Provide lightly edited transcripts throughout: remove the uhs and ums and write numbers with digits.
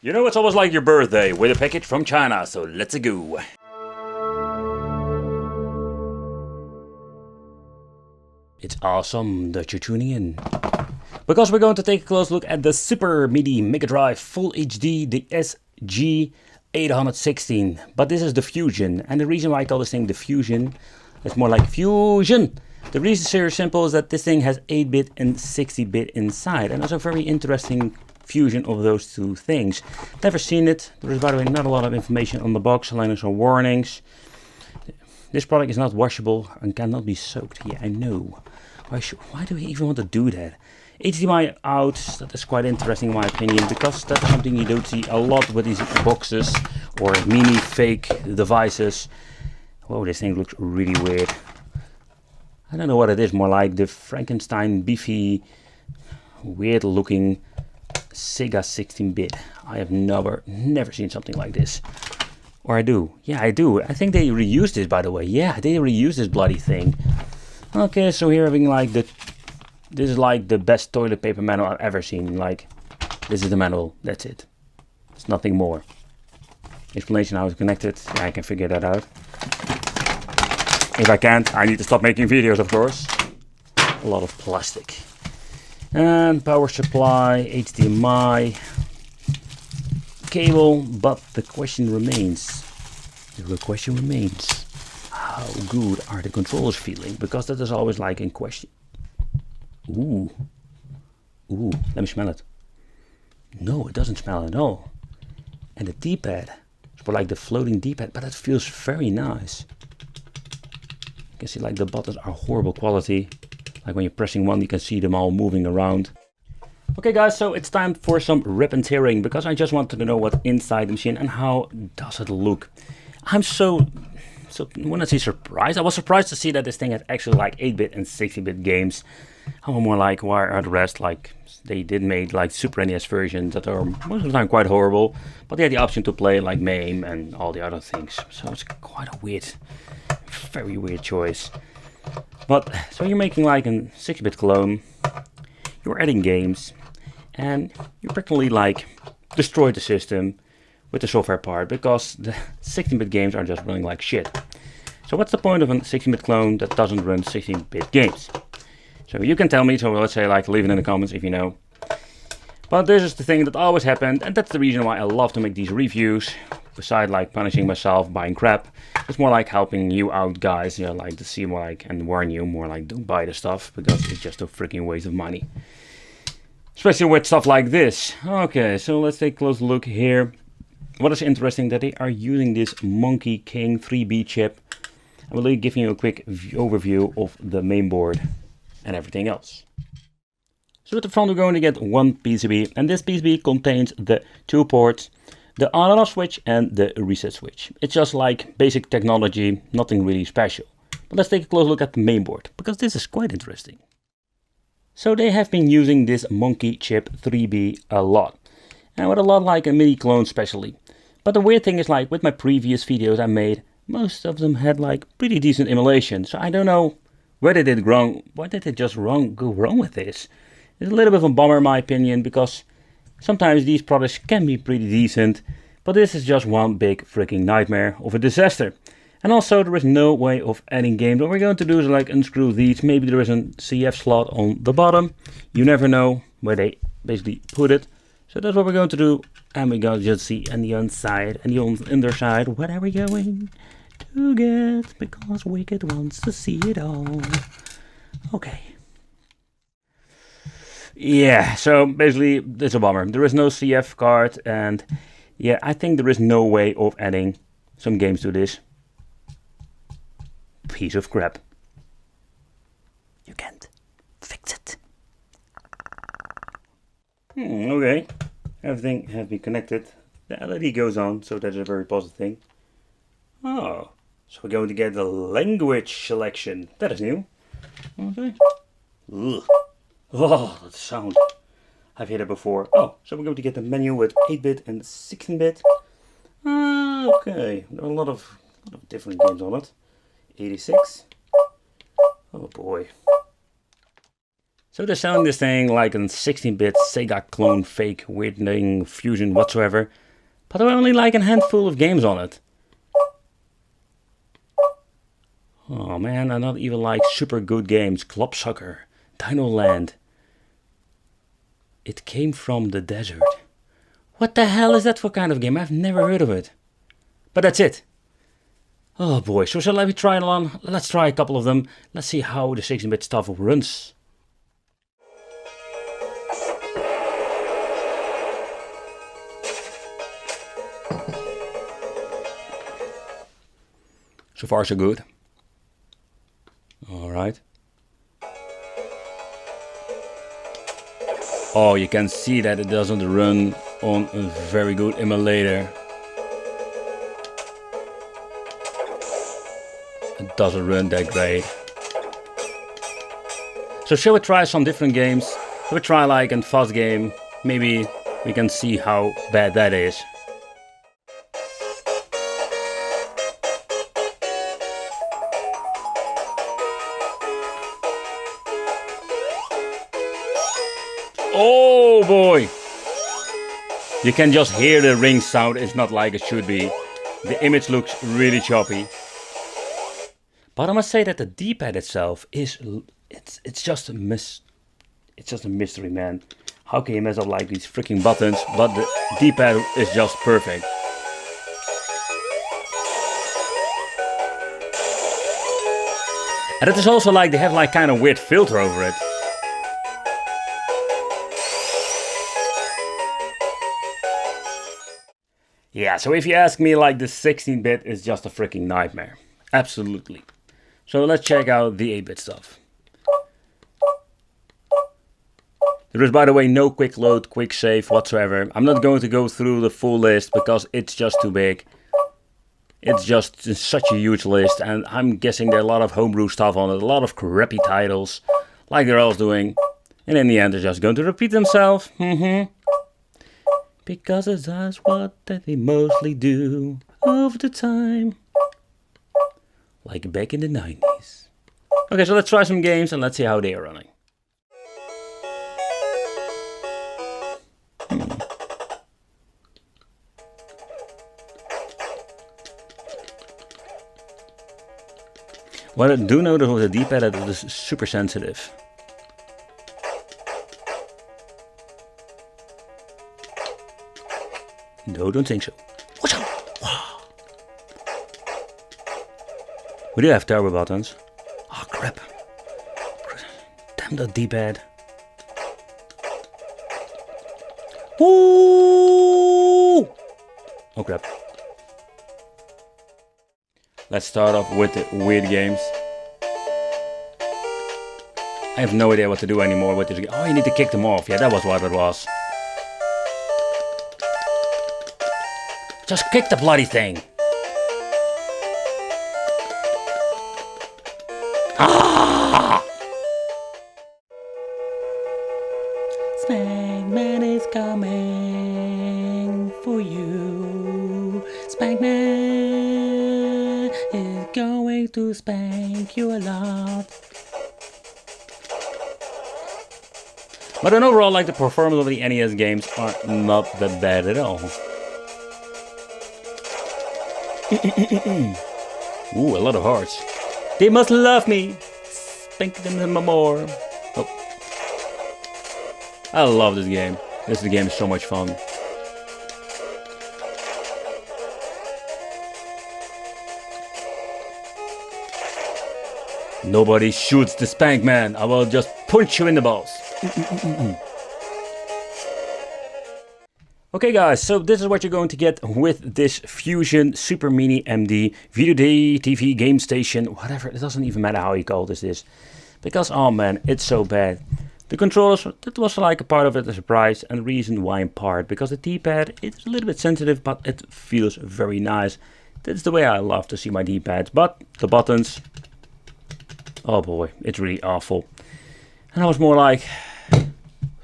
You know, it's almost like your birthday with a package from China, so let's go. It's awesome that you're tuning in. Because we're going to take a close look at the Super MIDI Mega Drive Full HD, the SG816. But this is the Fusion, and the reason why I call this thing the Fusion, it's more like Fusion. The reason is very simple, is that this thing has 8-bit and 60-bit inside, and that's a very interesting fusion of those two things. Never seen it. There is, by the way, not a lot of information on the box, only some warnings. This product is not washable and cannot be soaked. Yeah, I know. Why do we even want to do that? HDMI out, that is quite interesting in my opinion, because that's something you don't see a lot with these boxes or mini fake devices. Whoa, this thing looks really weird. I don't know what it is, more like the Frankenstein beefy, weird looking Sega 16-bit. I have never seen something like this. Or I do. Yeah, I do. I think they reused this, by the way. Yeah, they reused this bloody thing. Okay, so here having like this is like the best toilet paper manual I've ever seen. Like, this is the manual. That's it. It's nothing more. Explanation how it's connected. Yeah, I can figure that out. If I can't, I need to stop making videos, of course. A lot of plastic. And power supply, HDMI, cable, but the question remains. How good are the controllers feeling? Because that is always like in question. Ooh, let me smell it. No, it doesn't smell at all. And the D-pad, it's more like the floating D-pad, but it feels very nice. You can see like the buttons are horrible quality. Like when you're pressing one, you can see them all moving around. Okay guys, so it's time for some rip and tearing, because I just wanted to know what's inside the machine and how does it look. I'm when I say surprised, I was surprised to see that this thing had actually like 8-bit and 60-bit games. I'm more like, why are the rest like, they did make like Super NES versions that are most of the time quite horrible, but they had the option to play like MAME and all the other things. So it's quite a very weird choice. But, so you're making like a 6-bit clone, you're adding games, and you practically like destroyed the system with the software part, because the 16-bit games are just running like shit. So what's the point of a 16-bit clone that doesn't run 16-bit games? So you can tell me, so let's say like leave it in the comments if you know. But this is the thing that always happened, and that's the reason why I love to make these reviews. Besides like punishing myself buying crap, it's more like helping you out guys, you know, like to see more like and warn you more like don't buy the stuff, because it's just a freaking waste of money. Especially with stuff like this. Okay, so let's take a close look here. What is interesting that they are using this Monkey King 3B chip. I'm really giving you a quick overview of the main board and everything else. So at the front we're going to get one PCB, and this PCB contains the 2 ports, the on and off switch and the reset switch. It's just like basic technology, nothing really special. But let's take a close look at the main board, because this is quite interesting. So they have been using this Monkey chip 3B a lot, and with a lot like a MIDI clone especially. But the weird thing is, like with my previous videos I made, most of them had like pretty decent emulation. So I don't know where they did wrong. Why did they just go wrong with this? It's a little bit of a bummer in my opinion, because sometimes these products can be pretty decent, but this is just one big freaking nightmare of a disaster. And also there is no way of adding games. What we're going to do is like unscrew these. Maybe there is a CF slot on the bottom. You never know where they basically put it. So that's what we're going to do. And we're going to just see on the inside and the underside what are we going to get, because Wicked wants to see it all. Okay. Yeah, so basically it's a bummer. There is no CF card, and yeah, I think there is no way of adding some games to this piece of crap. You can't fix it. Okay, everything has been connected. The LED goes on, so that's a very positive thing. Oh, so we're going to get the language selection. That is new. Okay. Ugh. Oh, that sound. I've heard it before. Oh, so we're going to get the menu with 8-bit and 16-bit. Okay, there are a lot of different games on it. 86. Oh boy. So they're selling this thing like a 16-bit Sega clone, fake, weird thing, fusion, whatsoever. But there are only like a handful of games on it. Oh man, and not even like super good games. Club Soccer, Dino Land. It came from the desert. What the hell is that for kind of game? I've never heard of it. But that's it. Oh boy, so shall we try it on? Let's try a couple of them. Let's see how the 16-bit stuff runs. So far so good. Alright. Oh, you can see that it doesn't run on a very good emulator. It doesn't run that great. So shall we try some different games? Shall we try like a fast game? Maybe we can see how bad that is. Oh boy! You can just hear the ring sound. It's not like it should be. The image looks really choppy. But I must say that the D-pad itself is it's just a mystery, man. How can you mess up like these freaking buttons? But the D-pad is just perfect. And it is also like they have like kind of weird filter over it. Yeah, so if you ask me, like, the 16-bit is just a freaking nightmare. Absolutely. So let's check out the 8-bit stuff. There is, by the way, no quick load, quick save whatsoever. I'm not going to go through the full list because it's just too big. It's just such a huge list, and I'm guessing there are a lot of homebrew stuff on it, a lot of crappy titles, like they're all doing. And in the end, they're just going to repeat themselves. Because it does what they mostly do all the time. Like back in the 90s. Okay, so let's try some games and let's see how they are running. What I do notice with the D-pad that it is super sensitive. No, don't think so. Watch out! Wow. We do have turbo buttons. Oh crap. Damn the D-pad. Woo! Oh crap. Let's start off with the weird games. I have no idea what to do anymore with this game. Oh, you need to kick them off. Yeah, that was what it was. Just kick the bloody thing. Ah! Spankman is coming for you. Spankman is going to spank you a lot. But then overall, like, the performance of the NES games are not that bad at all. Ooh, a lot of hearts. They must love me. Spank them more. Oh. I love this game. This game is so much fun. Nobody shoots the Spankman. I will just punch you in the balls. Okay guys, so this is what you're going to get with this Fusion Super Mini MD Video TV Game Station, whatever. It doesn't even matter how you call this. Because, oh man, it's so bad. The controllers, that was like a part of it, a surprise, and the reason why in part, because the D-pad is a little bit sensitive, but it feels very nice. That's the way I love to see my D-pads, but the buttons, oh boy, it's really awful. And I was more like,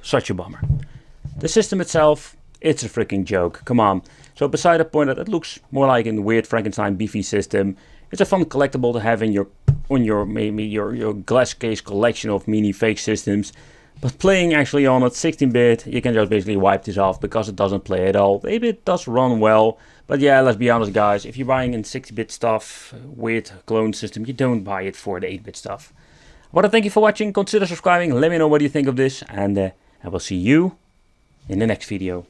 such a bummer. The system itself, it's a freaking joke, come on. So beside the point that it looks more like a weird Frankenstein beefy system, it's a fun collectible to have in your maybe your glass case collection of mini fake systems. But playing actually on at 16-bit, you can just basically wipe this off because it doesn't play at all. 8-bit does run well, but yeah, let's be honest guys, if you're buying in 60-bit stuff with clone system, you don't buy it for the 8-bit stuff. I want to thank you for watching, consider subscribing, let me know what you think of this, and I will see you in the next video.